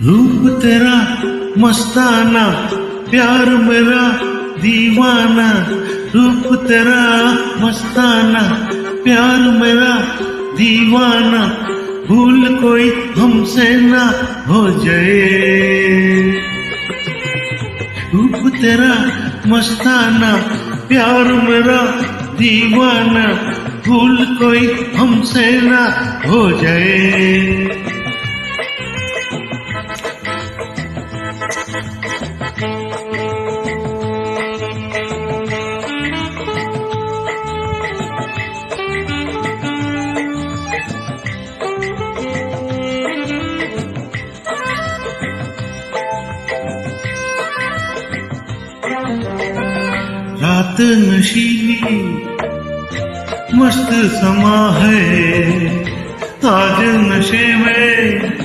रूप तेरा मस्ताना, प्यार मेरा दीवाना। रूप तेरा मस्ताना, प्यार मेरा दीवाना। भूल कोई हमसे ना हो जाए। रूप तेरा मस्ताना, प्यार मेरा दीवाना। भूल कोई हमसे ना हो जाए। रात नशीली मस्त समा है, आज नशे में